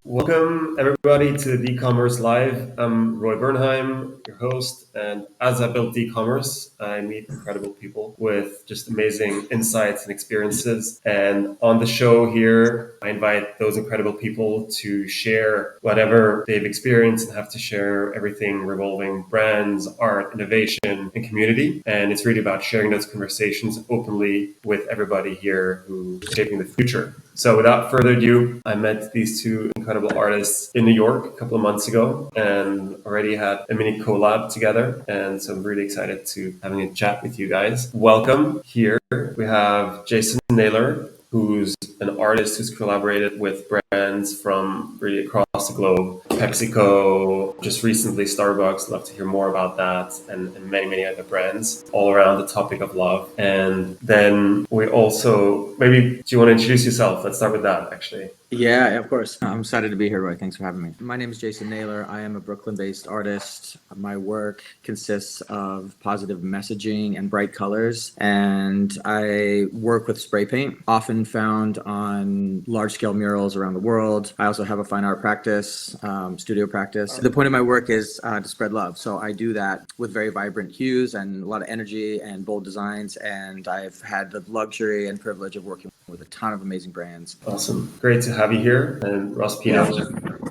Welcome everybody to D-Commerce Live. I'm Roy Bernheim, your host, and as I build D-Commerce, I meet incredible people with just amazing insights and experiences. And on the show here, I invite those incredible people to share whatever they've experienced and have to share everything revolving brands, art, innovation, and community. And it's really about sharing those conversations openly with everybody here who's shaping the future. So without further ado, I met these two incredible artists in New York a couple of months ago and already had a mini collab together. And so I'm really excited to having a chat with you guys. Welcome. Here we have Jason Naylor, who's an artist who's collaborated with brands from really across the globe. PepsiCo, just recently Starbucks, love to hear more about that, and many, many other brands all around the topic of love. And then we also, maybe, do you want to introduce yourself? Let's start with that, actually. Yeah, of course. I'm excited to be here, Roy. Thanks for having me. My name is Jason Naylor. I am a Brooklyn-based artist. My work consists of positive messaging and bright colors, and I work with spray paint, often found on large-scale murals around the world. I also have a fine art practice, studio practice. The point of my work is to spread love, so I do that with very vibrant hues and a lot of energy and bold designs, and I've had the luxury and privilege of working with a ton of amazing brands. Awesome. Great to have you here. And Pino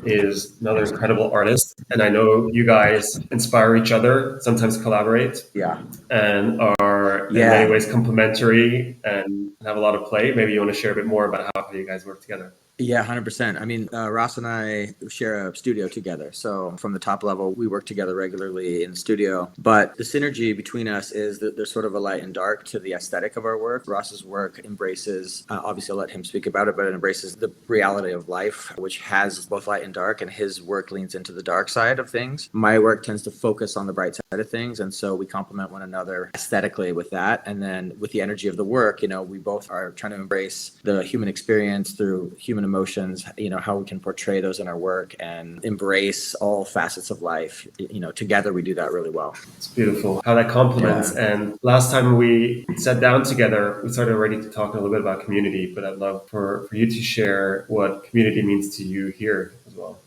is another incredible artist. And I know you guys inspire each other, sometimes collaborate. Yeah. And are in many ways complementary and have a lot of play. Maybe you want to share a bit more about how you guys work together. Yeah, 100%. I mean, Ross and I share a studio together. So from the top level, we work together regularly in the studio. But the synergy between us is that there's sort of a light and dark to the aesthetic of our work. Ross's work embraces, obviously I'll let him speak about it, but it embraces the reality of life, which has both light and dark, and his work leans into the dark side of things. My work tends to focus on the bright side of things. And so we complement one another aesthetically with that. And then with the energy of the work, we both are trying to embrace the human experience through human emotions, how we can portray those in our work and embrace all facets of life. Together we do that really well. It's beautiful how that complements. Yeah. And last time we sat down together, we started already to talk a little bit about community, but I'd love for you to share what community means to you here as well.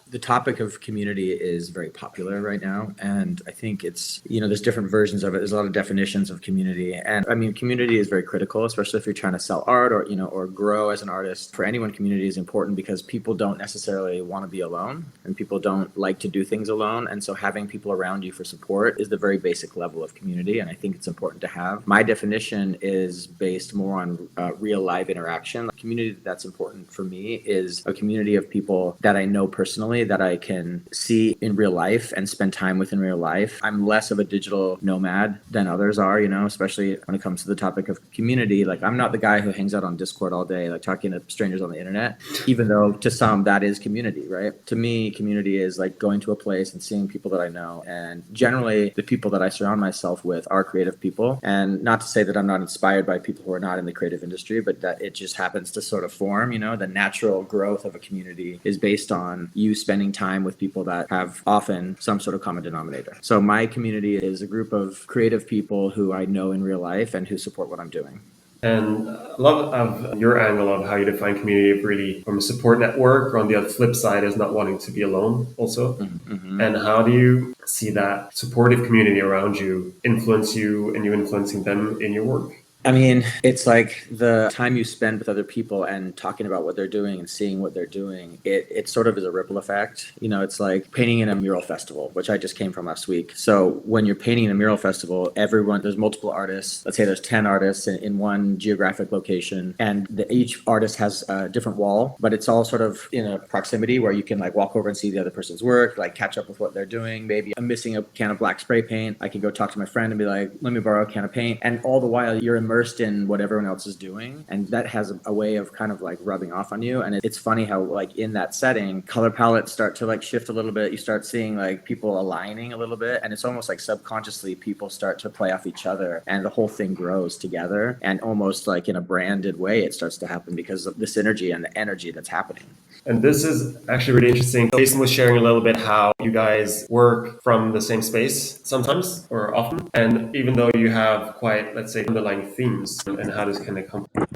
The topic of community is very popular right now. And I think it's, there's different versions of it. There's a lot of definitions of community. And I mean, community is very critical, especially if you're trying to sell art or grow as an artist. For anyone, community is important because people don't necessarily want to be alone and people don't like to do things alone. And so having people around you for support is the very basic level of community. And I think it's important to have. My definition is based more on real live interaction. The community that's important for me is a community of people that I know personally, that I can see in real life and spend time with in real life. I'm less of a digital nomad than others are, especially when it comes to the topic of community. Like, I'm not the guy who hangs out on Discord all day, like talking to strangers on the internet, even though to some that is community, right? To me, community is like going to a place and seeing people that I know. And generally, the people that I surround myself with are creative people. And not to say that I'm not inspired by people who are not in the creative industry, but that it just happens to sort of form, the natural growth of a community is based on you spending time with people that have often some sort of common denominator. So my community is a group of creative people who I know in real life and who support what I'm doing. And I love your angle of how you define community really from a support network, or on the other flip side is not wanting to be alone also. Mm-hmm. And how do you see that supportive community around you influence you and you influencing them in your work? I mean, it's like the time you spend with other people and talking about what they're doing and seeing what they're doing, it sort of is a ripple effect. It's like painting in a mural festival, which I just came from last week. So when you're painting in a mural festival, there's multiple artists. Let's say there's 10 artists in one geographic location, and each artist has a different wall, but it's all sort of in a proximity where you can like walk over and see the other person's work, like catch up with what they're doing. Maybe I'm missing a can of black spray paint. I can go talk to my friend and be like, let me borrow a can of paint. And all the while you're immersed in what everyone else is doing, and that has a way of kind of like rubbing off on you. And it's funny how like in that setting, color palettes start to like shift a little bit. You start seeing like people aligning a little bit, and it's almost like subconsciously people start to play off each other, and the whole thing grows together. And almost like in a branded way, it starts to happen because of the synergy and the energy that's happening. And this is actually really interesting. Jason was sharing a little bit how you guys work from the same space sometimes or often, and even though you have quite, let's say, underlying themes and how this can complement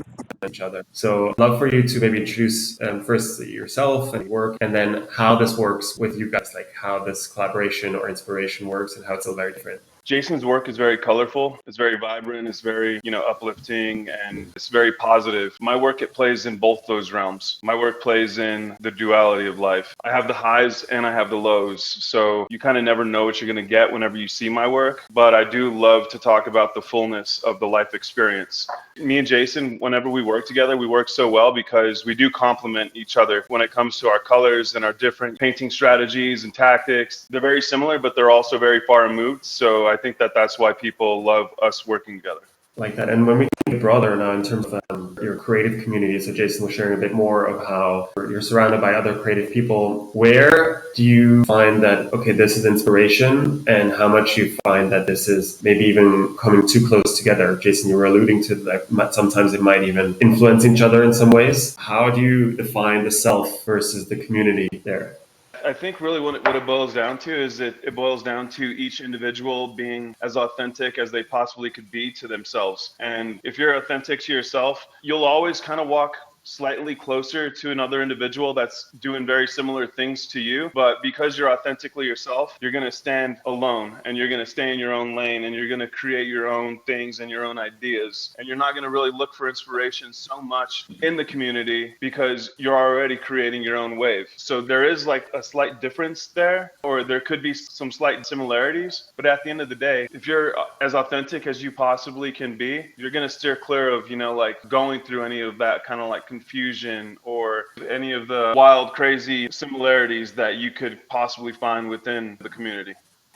each other. So I'd love for you to maybe introduce first yourself and your work, and then how this works with you guys, like how this collaboration or inspiration works and how it's so very different. Jason's work is very colorful, it's very vibrant, it's very, uplifting, and it's very positive. My work, it plays in both those realms. My work plays in the duality of life. I have the highs and I have the lows. So you kind of never know what you're going to get whenever you see my work. But I do love to talk about the fullness of the life experience. Me and Jason, whenever we work together, we work so well because we do complement each other when it comes to our colors and our different painting strategies and tactics. They're very similar, but they're also very far removed. So I think that that's why people love us working together. Like that. And when we think broader now in terms of your creative community, so Jason was sharing a bit more of how you're surrounded by other creative people. Where do you find that, okay, this is inspiration, and how much you find that this is maybe even coming too close together? Jason, you were alluding to that sometimes it might even influence each other in some ways. How do you define the self versus the community there? I think really what it boils down to is it boils down to each individual being as authentic as they possibly could be to themselves. And if you're authentic to yourself, you'll always kind of walk slightly closer to another individual that's doing very similar things to you. But because you're authentically yourself, you're going to stand alone and you're going to stay in your own lane and you're going to create your own things and your own ideas. And you're not going to really look for inspiration so much in the community because you're already creating your own wave. So there is like a slight difference there, or there could be some slight similarities. But at the end of the day, if you're as authentic as you possibly can be, you're going to steer clear of, like going through any of that kind of like confusion or any of the wild, crazy similarities that you could possibly find within the community.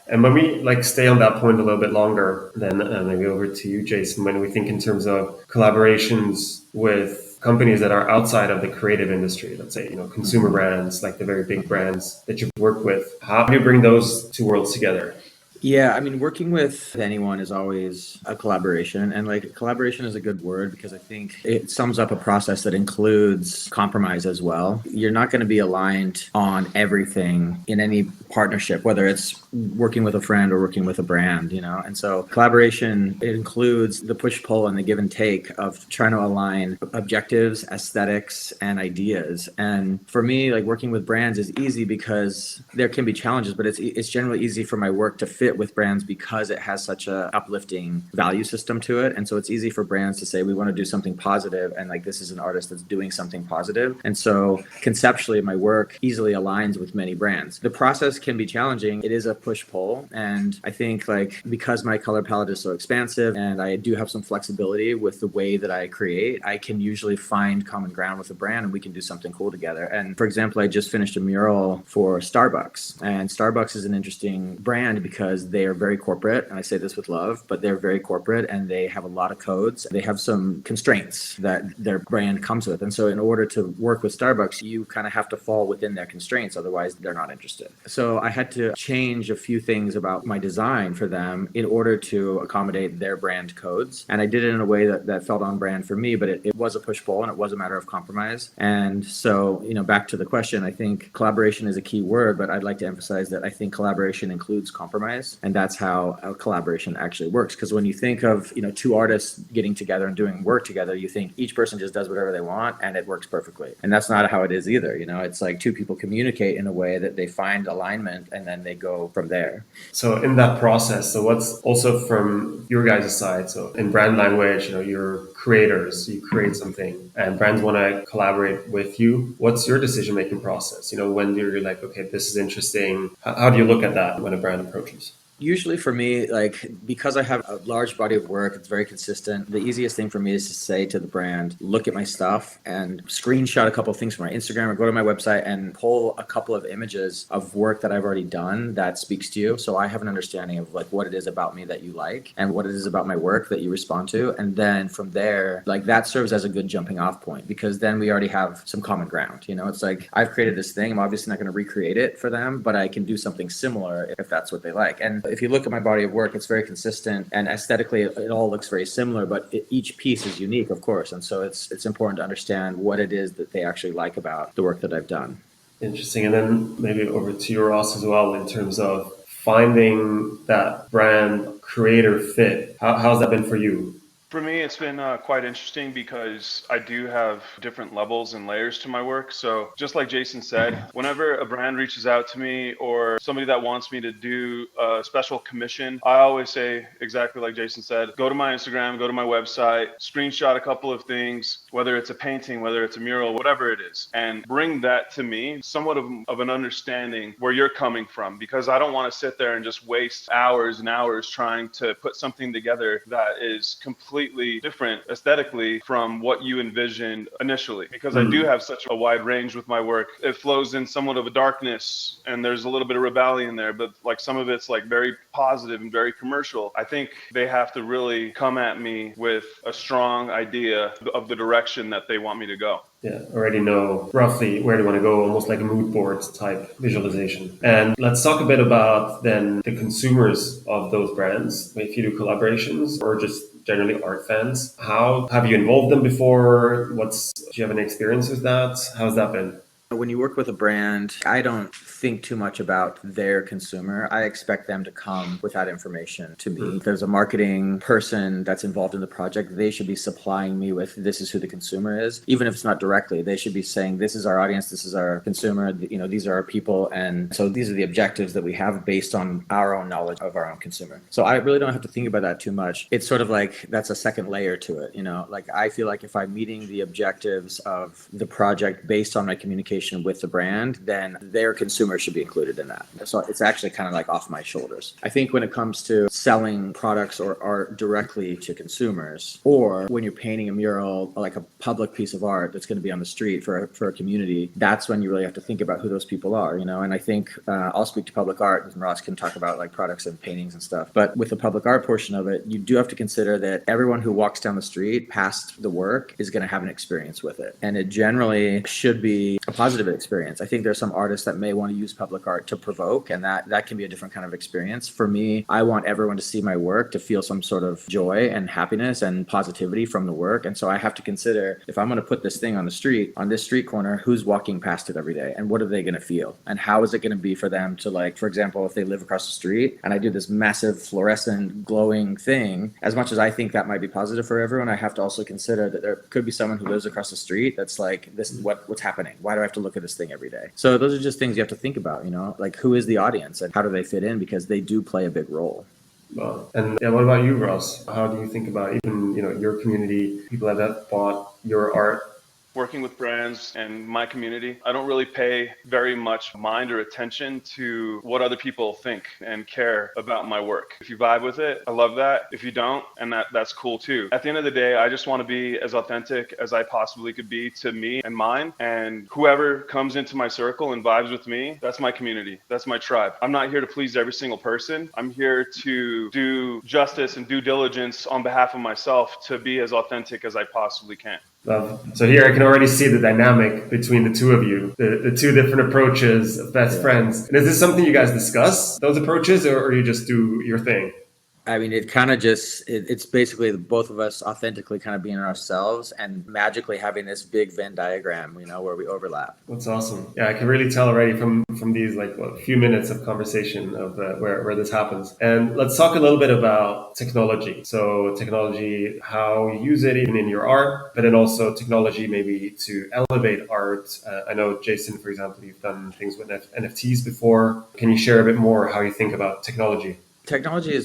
And when we stay on that point a little bit longer, then maybe over to you, Jason, when we think in terms of collaborations with companies that are outside of the creative industry, let's say, consumer brands, like the very big brands that you've worked with, how do you bring those two worlds together? Yeah, I mean, working with anyone is always a collaboration. And collaboration is a good word because I think it sums up a process that includes compromise as well. You're not going to be aligned on everything in any partnership, whether it's working with a friend or working with a brand, And so collaboration, it includes the push-pull and the give and take of trying to align objectives, aesthetics, and ideas. And for me, working with brands is easy because there can be challenges, but it's generally easy for my work to fit with brands because it has such a uplifting value system to it. And so it's easy for brands to say, we want to do something positive, and this is an artist that's doing something positive. And so conceptually, my work easily aligns with many brands. The process can be challenging. It is a push-pull. And I think because my color palette is so expansive and I do have some flexibility with the way that I create, I can usually find common ground with a brand and we can do something cool together. And for example, I just finished a mural for Starbucks, and Starbucks is an interesting brand because they are very corporate, and I say this with love, but they're very corporate and they have a lot of codes. They have some constraints that their brand comes with. And so in order to work with Starbucks, you kind of have to fall within their constraints. Otherwise, they're not interested. So I had to change a few things about my design for them in order to accommodate their brand codes. And I did it in a way that felt on brand for me, but it was a push-pull and it was a matter of compromise. And so, back to the question, I think collaboration is a key word, but I'd like to emphasize that I think collaboration includes compromise. And that's how a collaboration actually works. Because when you think of, two artists getting together and doing work together, you think each person just does whatever they want and it works perfectly. And that's not how it is either. It's like two people communicate in a way that they find alignment and then they go from there. So in that process, so what's also from your guys' side, so in brand language, you're creators, you create something and brands want to collaborate with you. What's your decision-making process? When you're like, okay, this is interesting. How do you look at that when a brand approaches? Usually for me, because I have a large body of work, it's very consistent. The easiest thing for me is to say to the brand, look at my stuff and screenshot a couple of things from my Instagram or go to my website and pull a couple of images of work that I've already done that speaks to you. So I have an understanding of what it is about me that you like and what it is about my work that you respond to. And then from there, that serves as a good jumping off point because then we already have some common ground. It's I've created this thing. I'm obviously not going to recreate it for them, but I can do something similar if that's what they like. And if you look at my body of work, it's very consistent and aesthetically it all looks very similar, but each piece is unique, of course. And so it's important to understand what it is that they actually like about the work that I've done. Interesting. And then maybe over to you, Ross, as well, in terms of finding that brand creator fit. How's that been for you? For me, it's been quite interesting because I do have different levels and layers to my work. So just like Jason said, whenever a brand reaches out to me or somebody that wants me to do a special commission, I always say exactly like Jason said, go to my Instagram, go to my website, screenshot a couple of things, whether it's a painting, whether it's a mural, whatever it is, and bring that to me, somewhat of an understanding where you're coming from, because I don't want to sit there and just waste hours and hours trying to put something together that is completely different aesthetically from what you envisioned initially, because I do have such a wide range with my work. It flows in somewhat of a darkness and there's a little bit of rebellion there, but like some of it's like very positive and very commercial. I think they have to really come at me with a strong idea of the direction that they want me to go. Yeah, already know roughly where they want to go, almost like a mood board type visualization. And let's talk a bit about then the consumers of those brands. If you do collaborations or just generally art fans, how have you involved them before? Do you have any experience with that? How's that been? When you work with a brand, I don't think too much about their consumer. I expect them to come with that information to me. If there's a marketing person that's involved in the project, they should be supplying me with this is who the consumer is. Even if it's not directly, they should be saying this is our audience, this is our consumer, these are our people. And so these are the objectives that we have based on our own knowledge of our own consumer. So I really don't have to think about that too much. It's sort of like that's a second layer to it. Like I feel like if I'm meeting the objectives of the project based on my communication with the brand, then their consumer should be included in that. So it's actually kind of like off my shoulders. I think when it comes to selling products or art directly to consumers, or when you're painting a mural, like a public piece of art that's going to be on the street for a community, that's when you really have to think about who those people are, And I think I'll speak to public art, and Ross can talk about like products and paintings and stuff. But with the public art portion of it, you do have to consider that everyone who walks down the street past the work is going to have an experience with it. And it generally should be a positive experience. I think there's some artists that may want to use public art to provoke, and that can be a different kind of experience. For me, I want everyone to see my work, to feel some sort of joy and happiness and positivity from the work. And so I have to consider, if I'm going to put this thing on the street, on this street corner, who's walking past it every day, and what are they going to feel, and how is it going to be for them to, like, for example, if they live across the street and I do this massive fluorescent glowing thing, as much as I think that might be positive for everyone, I have to also consider that there could be someone who lives across the street that's like, this is what's happening, why do I have to look at this thing every day? So those are just things you have to think about, like who is the audience and how do they fit in, because they do play a big role. Well, and yeah, what about you, Ross? How do you think about even, your community, people that have bought your art? Working with brands and my community, I don't really pay very much mind or attention to what other people think and care about my work. If you vibe with it, I love that. If you don't, and that's cool too. At the end of the day, I just want to be as authentic as I possibly could be to me and mine. And whoever comes into my circle and vibes with me, that's my community. That's my tribe. I'm not here to please every single person. I'm here to do justice and due diligence on behalf of myself to be as authentic as I possibly can. Love. So here I can already see the dynamic between the two of you, the two different approaches of best friends. And is this something you guys discuss, those approaches, or you just do your thing? I mean, it kind of it's basically both of us authentically kind of being ourselves and magically having this big Venn diagram, where we overlap. That's awesome. Yeah, I can really tell already from these few minutes of conversation of where this happens. And let's talk a little bit about technology. So technology, how you use it even in your art, but then also technology maybe to elevate art. I know, Jason, for example, you've done things with NFTs before. Can you share a bit more how you think about technology? Technology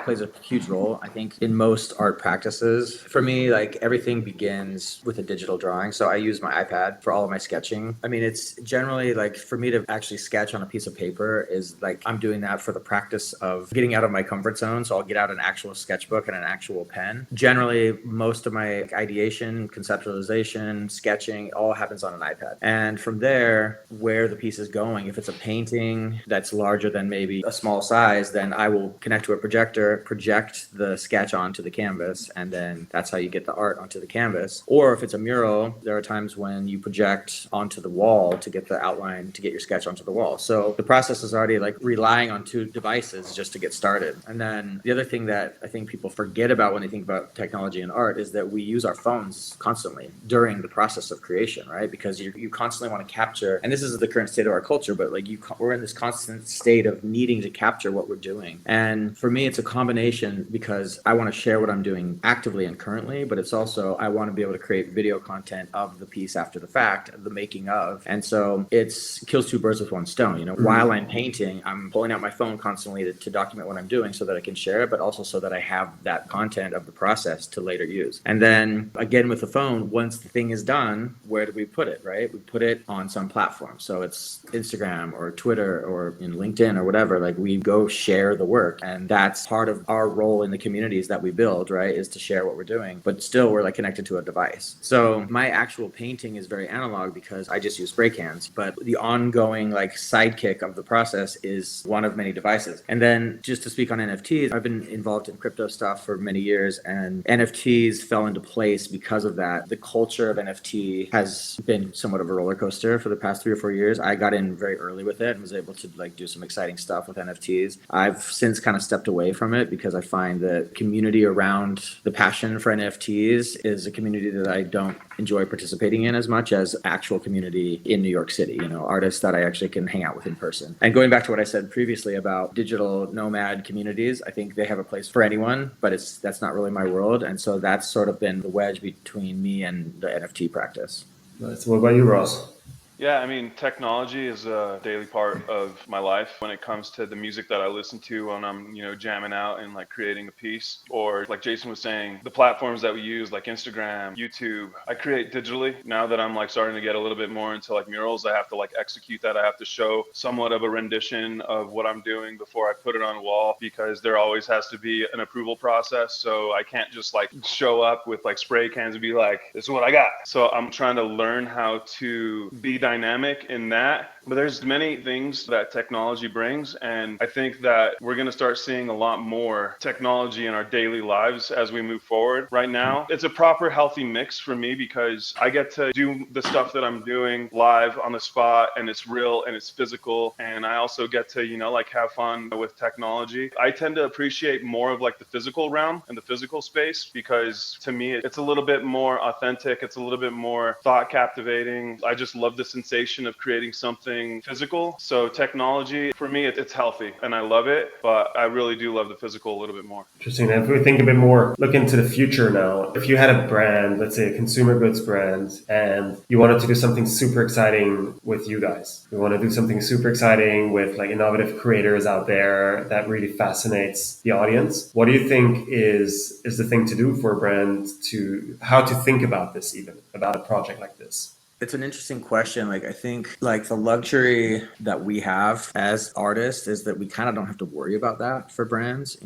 plays a huge role, I think, in most art practices. For me, like everything begins with a digital drawing. So I use my iPad for all of my sketching. I mean, it's generally like for me to actually sketch on a piece of paper is like I'm doing that for the practice of getting out of my comfort zone. So I'll get out an actual sketchbook and an actual pen. Generally, most of my ideation, conceptualization, sketching all happens on an iPad. And from there, where the piece is going, if it's a painting that's larger than maybe a small size, then I will will connect to a projector, project the sketch onto the canvas, and then that's how you get the art onto the canvas. Or if it's a mural, there are times when you project onto the wall to get the outline, to get your sketch onto the wall. So the process is already like relying on two devices just to get started. And then the other thing that I think people forget about when they think about technology and art is that we use our phones constantly during the process of creation, right? Because you constantly want to capture, and this is the current state of our culture, but like we're in this constant state of needing to capture what we're doing. And for me, it's a combination because I want to share what I'm doing actively and currently, but it's also, I want to be able to create video content of the piece after the fact, the making of. And so it's kills two birds with one stone. You know, while I'm painting, I'm pulling out my phone constantly to document what I'm doing so that I can share it, but also so that I have that content of the process to later use. And then again, with the phone, once the thing is done, where do we put it, right? We put it on some platform. So it's Instagram or Twitter or in LinkedIn or whatever. Like we go share the work. And that's part of our role in the communities that we build, right? Is to share what we're doing, but still we're like connected to a device. So my actual painting is very analog because I just use spray cans, but the ongoing like sidekick of the process is one of many devices. And then just to speak on NFTs, I've been involved in crypto stuff for many years, and NFTs fell into place because of that. The culture of NFT has been somewhat of a roller coaster for the past 3 or 4 years. I got in very early with it and was able to like do some exciting stuff with NFTs. I've since kind of stepped away from it because I find the community around the passion for NFTs is a community that I don't enjoy participating in as much as actual community in New York City, you know, artists that I actually can hang out with in person. And going back to what I said previously about digital nomad communities, I think they have a place for anyone, but that's not really my world. And so that's sort of been the wedge between me and the NFT practice. Nice. What about you, Ross? Yeah, I mean, technology is a daily part of my life when it comes to the music that I listen to when I'm, jamming out and like creating a piece. Or like Jason was saying, the platforms that we use like Instagram, YouTube, I create digitally. Now that I'm like starting to get a little bit more into like murals, I have to like execute that. I have to show somewhat of a rendition of what I'm doing before I put it on a wall, because there always has to be an approval process. So I can't just like show up with like spray cans and be like, this is what I got. So I'm trying to learn how to be dynamic in that. But there's many things that technology brings, and I think that we're going to start seeing a lot more technology in our daily lives as we move forward. Right now, it's a proper healthy mix for me because I get to do the stuff that I'm doing live on the spot, and it's real and it's physical, and I also get to, like have fun with technology. I tend to appreciate more of like the physical realm and the physical space because to me, it's a little bit more authentic. It's a little bit more thought captivating. I just love the sensation of creating something physical. So technology, for me, it's healthy and I love it, but I really do love the physical a little bit more. Interesting. And if we think a bit more, look into the future now, if you had a brand, let's say a consumer goods brand, and you wanted to do something super exciting with you guys, you want to do something super exciting with like innovative creators out there that really fascinates the audience, what do you think is the thing to do for a brand to, how to think about this, even about a project like this? It's an interesting question. Like, I think like the luxury that we have as artists is that we kind of don't have to worry about that for brands,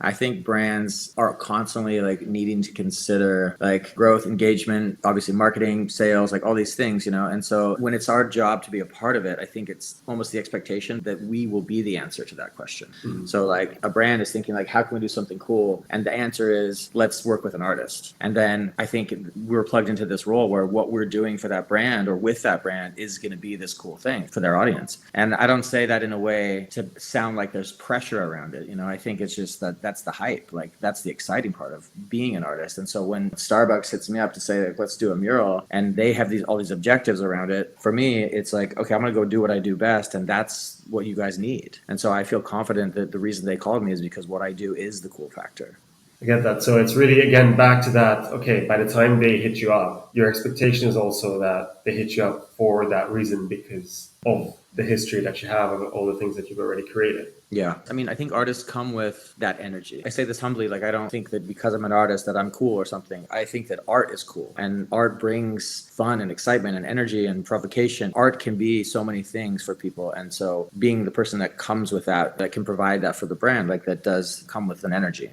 I think brands are constantly like needing to consider like growth, engagement, obviously marketing, sales, like all these things, and so when it's our job to be a part of it, I think it's almost the expectation that we will be the answer to that question. Mm-hmm. So like a brand is thinking like, how can we do something cool? And the answer is, let's work with an artist. And then I think we're plugged into this role where what we're doing for that brand or with that brand is going to be this cool thing for their audience. And I don't say that in a way to sound like there's pressure around it. I think it's just that's the hype. Like that's the exciting part of being an artist. And so when Starbucks hits me up to say, like, let's do a mural, and they have all these objectives around it, for me, it's like, okay, I'm going to go do what I do best. And that's what you guys need. And so I feel confident that the reason they called me is because what I do is the cool factor. I get that. So it's really, again, back to that, okay, by the time they hit you up, your expectation is also that they hit you up for that reason because of the history that you have of all the things that you've already created. Yeah. I mean, I think artists come with that energy. I say this humbly, like I don't think that because I'm an artist that I'm cool or something. I think that art is cool, and art brings fun and excitement and energy and provocation. Art can be so many things for people. And so being the person that comes with that can provide that for the brand, like that does come with an energy.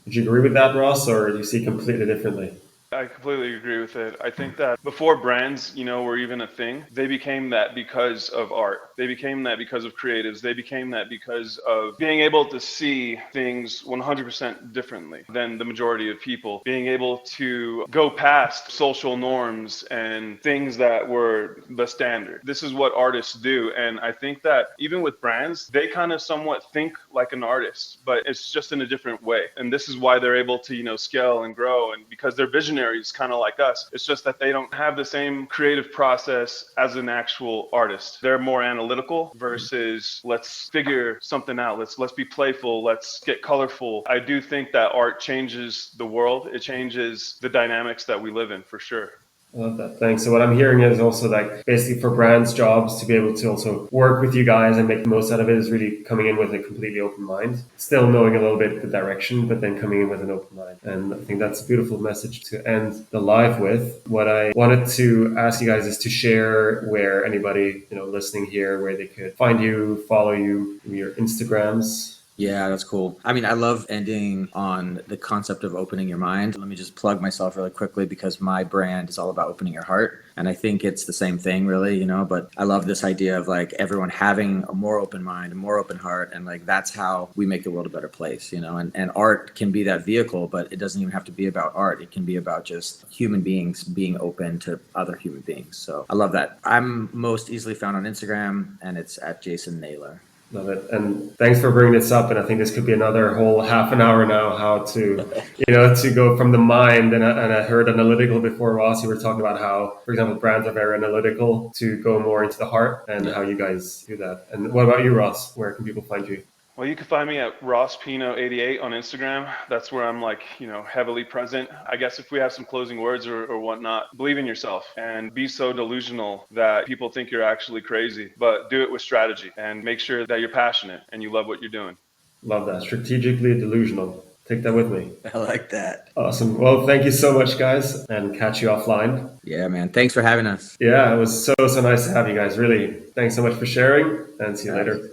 Would you agree with that, Ross, or do you see completely differently? I completely agree with it. I think that before brands, were even a thing, they became that because of art. They became that because of creatives. They became that because of being able to see things 100% differently than the majority of people, being able to go past social norms and things that were the standard. This is what artists do. And I think that even with brands, they kind of somewhat think like an artist, but it's just in a different way. And this is why they're able to, scale and grow. And because their vision kind of like us. It's just that they don't have the same creative process as an actual artist. They're more analytical versus let's figure something out. Let's be playful. Let's get colorful. I do think that art changes the world. It changes the dynamics that we live in for sure. I love that. Thanks. So what I'm hearing is also like basically for brands' jobs to be able to also work with you guys and make the most out of it is really coming in with a completely open mind, still knowing a little bit the direction, but then coming in with an open mind. And I think that's a beautiful message to end the live with. What I wanted to ask you guys is to share where anybody, listening here, where they could find you, follow you, your Instagrams. Yeah, that's cool. I mean, I love ending on the concept of opening your mind. Let me just plug myself really quickly because my brand is all about opening your heart. And I think it's the same thing really, but I love this idea of like everyone having a more open mind, a more open heart. And like, that's how we make the world a better place, and art can be that vehicle, but it doesn't even have to be about art. It can be about just human beings being open to other human beings. So I love that. I'm most easily found on Instagram and it's at Jason Naylor. Love it. And thanks for bringing this up. And I think this could be another whole half an hour now, how to, to go from the mind. And I heard analytical before, Ross, you were talking about how, for example, brands are very analytical to go more into the heart and how you guys do that. And what about you, Ross? Where can people find you? Well, you can find me at Pino88 on Instagram. That's where I'm heavily present. I guess if we have some closing words or whatnot, believe in yourself and be so delusional that people think you're actually crazy, but do it with strategy and make sure that you're passionate and you love what you're doing. Love that. Strategically delusional. Take that with me. I like that. Awesome. Well, thank you so much, guys, and catch you offline. Yeah, man. Thanks for having us. Yeah, it was so nice to have you guys. Really. Thanks so much for sharing and see you later.